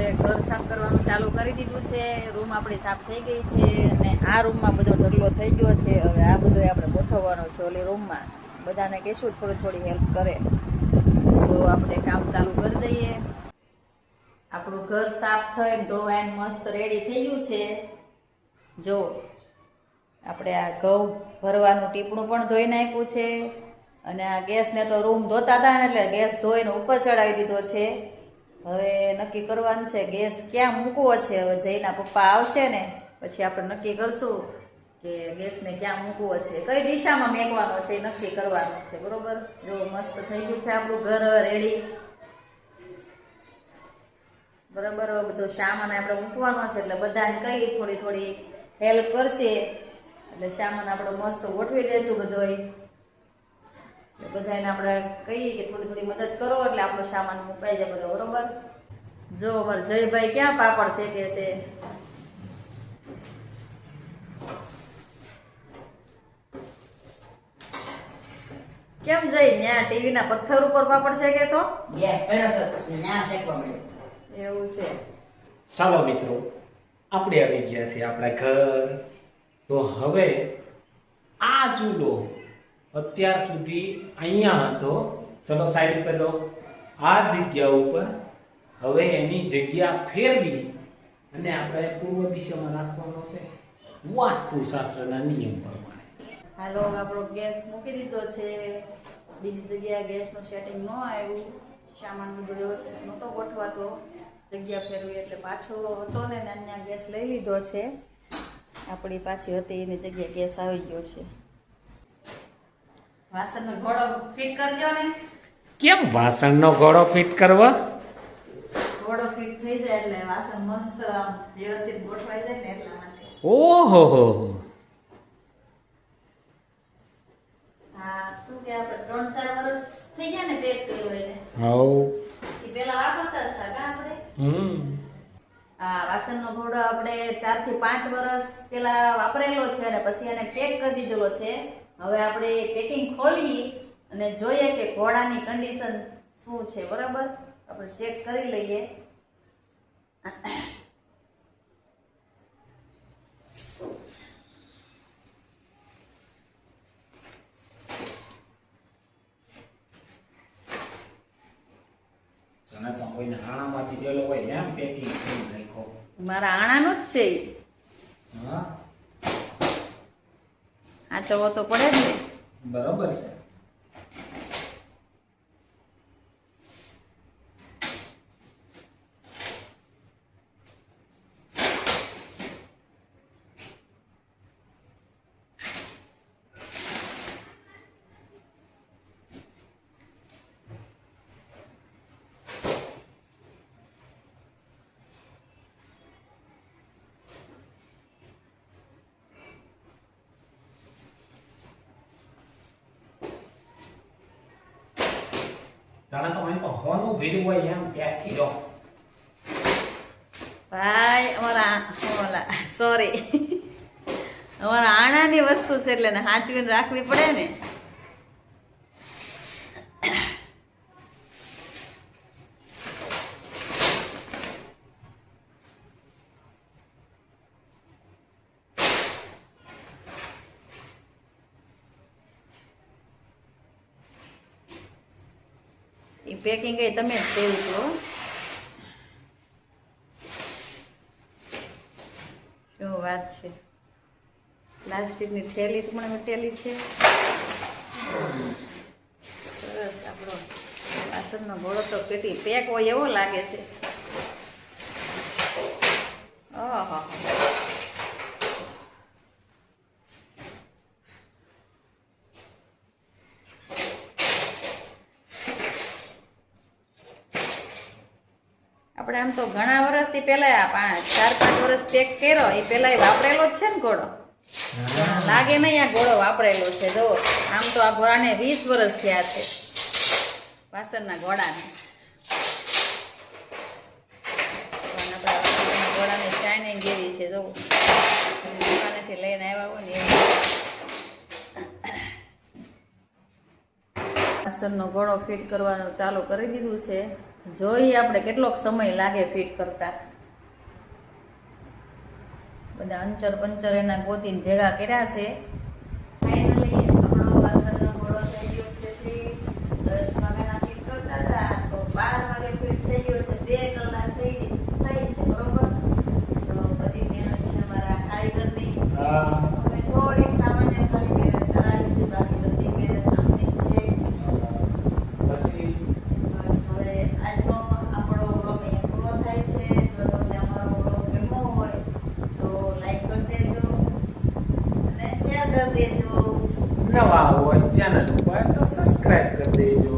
આપણે ઘર સાફ કરવાનું ચાલુ કરી દીધું છે. રૂમ આપણી સાફ થઈ ગઈ છે અને આ રૂમમાં બધો ઢગલો થઈ ગયો છે. હવે આ બધો આપણે ગોઠવવાનો છે ઓલી રૂમમાં. બધાને કહેશું થોડી હેલ્પ કરે તો આપણે કામ ચાલુ કરી દઈએ. આપણું ઘર સાફ થઈને ધોવાઈને મસ્ત રેડી થઈ ગયું છે. જો આપણે આ ઘઉં ભરવાનું ટીપણું પણ ધોઈ નાખ્યું છે અને આ ગેસને તો રૂમ ધોતા હતા ને એટલે ગેસ ધોઈને ઉપર ચડાવી દીધો છે. હવે નક્કી કરવાનું છે ગેસ ક્યાં મૂકવો છે. હવે જઈના પપ્પા આવશે ને પછી આપણે નક્કી કરશું કે ગેસને ક્યાં મૂકવો છે, કઈ દિશામાં મેકવાનો છે એ નક્કી કરવાનું છે. બરોબર. જો મસ્ત થઈ ગયું છે આપણું ઘર રેડી. બરાબર. બધો સામાન આપણે મૂકવાનો છે એટલે બધાને કઈ થોડી હેલ્પ કરશે એટલે સામાન આપણે મસ્ત ગોઠવી દેશું બધોય. બધાને આપણે કહીએ કે થોડી મદદ કરો એટલે આપણો સામાન મુકાઈ જાય બધો. બરોબર. જો અમારે જયભાઈ ક્યાં પાપડ શેકે છે. કેમ જઈ ન્યા ટીવી ના પથ્થર ઉપર પાપડ શેકે છો? ગેસ પડ્યો તો ન્યા શેકવા મળ્યો. એવું છે. ચાલો મિત્રો, આપણે આવી ગયા છીએ આપણા ઘર. તો હવે આ ચૂલો અત્યાર સુધી અહીંયા હતો, ચલો સાઈડ કરો. આ જગ્યા ઉપર હવે એની જગ્યા ફેરવી અને આપણે પૂર્વ દિશામાં રાખવાનો છે વાસ્તુશાસ્ત્રના નિયમ પ્રમાણે. હાલો, આપણો ગેસ મૂકી દીધો છે. બીજી જગ્યાએ ગેસનું સેટિંગ ન આવ્યું, સામાન બધો વ્યવસ્થિત નહોતો ગોઠવાતો. જગ્યા ફેરવી એટલે પાછો હતો ને નાના ગેસ લઈ લીધો છે. આપણી પાછી હતી એની જગ્યાએ ગેસ આવી ગયો છે. વાસણનો ઘોડો ફિટ કરી દો ને. કેમ વાસણનો ઘોડો ફિટ કરવા? ઘોડો ફિટ થઈ જાય એટલે વાસણ મસ્ત વ્યવસ્થિત ગોઠવાઈ જાય ને એટલા માટે. ઓહો હો. હા, શું કે આપણે 3-4 વર્ષ થઈ ગયા ને પેક કર્યું એટલે. હાઉ. એ પેલા વાપરતા જ હતા કા આપણે. આ વાસણનો ઘોડો આપણે 4 થી 5 વર્ષ પેલા વાપરેલો છે અને પછી એને પેક કરી દીધેલો છે. હવે આપણે પેકિંગ ખોલી અને જોઈએ કે ઘોડાની કન્ડિશન શું છે. બરાબર. આપણે ચેક કરી લઈએ. તને તો કોઈને આણામાંથી થયેલો હોય એમ પેકિંગ કરી નાખો. મારા આણાનું જ છે. હા, આ તો પડે જ ને. બરાબર છે. તને તો અહીં હોનું ભેજું હોય એમ પેક થઈ જાઓ. ભાઈ અમારા સોરી અમારા આણાની વસ્તુ છે એટલે ને સાચવીને રાખવી પડે ને. એ પેકિંગ એ તમે જ કર્યું હતું. શું વાત છે. પ્લાસ્ટિકની થેલી પણ મીટેલી છે. સરસ. આપણો વાસણનો ઘોડો તો પેટી પેક હોય એવો લાગે છે. ઓહો. આપણે આમ તો ઘણા વર્ષથી પેલા 4-5 વર્ષ પેક કર્યો એ પેલા વાપરેલો જ છે ને ઘોડો. લાગે નહીં આ ઘોડો વાપરેલો છે. જો આમ તો આ ઘોડાને 20 વર્ષ થયા છે વાસણના ઘોડાને. ઘોડાની શાઇનિંગ જેવી છે. જો દુકાનેથી લઈને આવ્યા હોય ને એવી. વાસણનો ઘોડો ફિટ કરવાનું ચાલુ કરી દીધું છે. જોઈએ આપણે કેટલોક સમય લાગે ફિટ કરતા. બધા અંચર પંચર એના ગોતીને ભેગા કર્યા છે. ફાઇનલી આપણો વાસણનો ઘોડો થઈ ગયો છે ફિટ. 10 વાગ્યાના ફિટ કરતા હતા તો 12 વાગે ફિટ થઈ ગયો છે. 2 કલાક થઈ છે બરોબર. તો બધી મહેનત છે અમારા કારીગરની. અમે થોડીક સામાન્ય ખાલી મહેનત કરાવી છે, બાકી બધી મહેનત આમની જ છે. પછી બસ હવે આજનો આપણો વ્લોગ અહીંયા પૂરો થાય છે. જો તમને અમારો વ્લોગ ગમ્યો હોય તો લાઈક કરી દેજો અને શેર કરી દેજો. નવા હોય ચેનલ ઉપર તો સબસ્ક્રાઇબ કરી દેજો.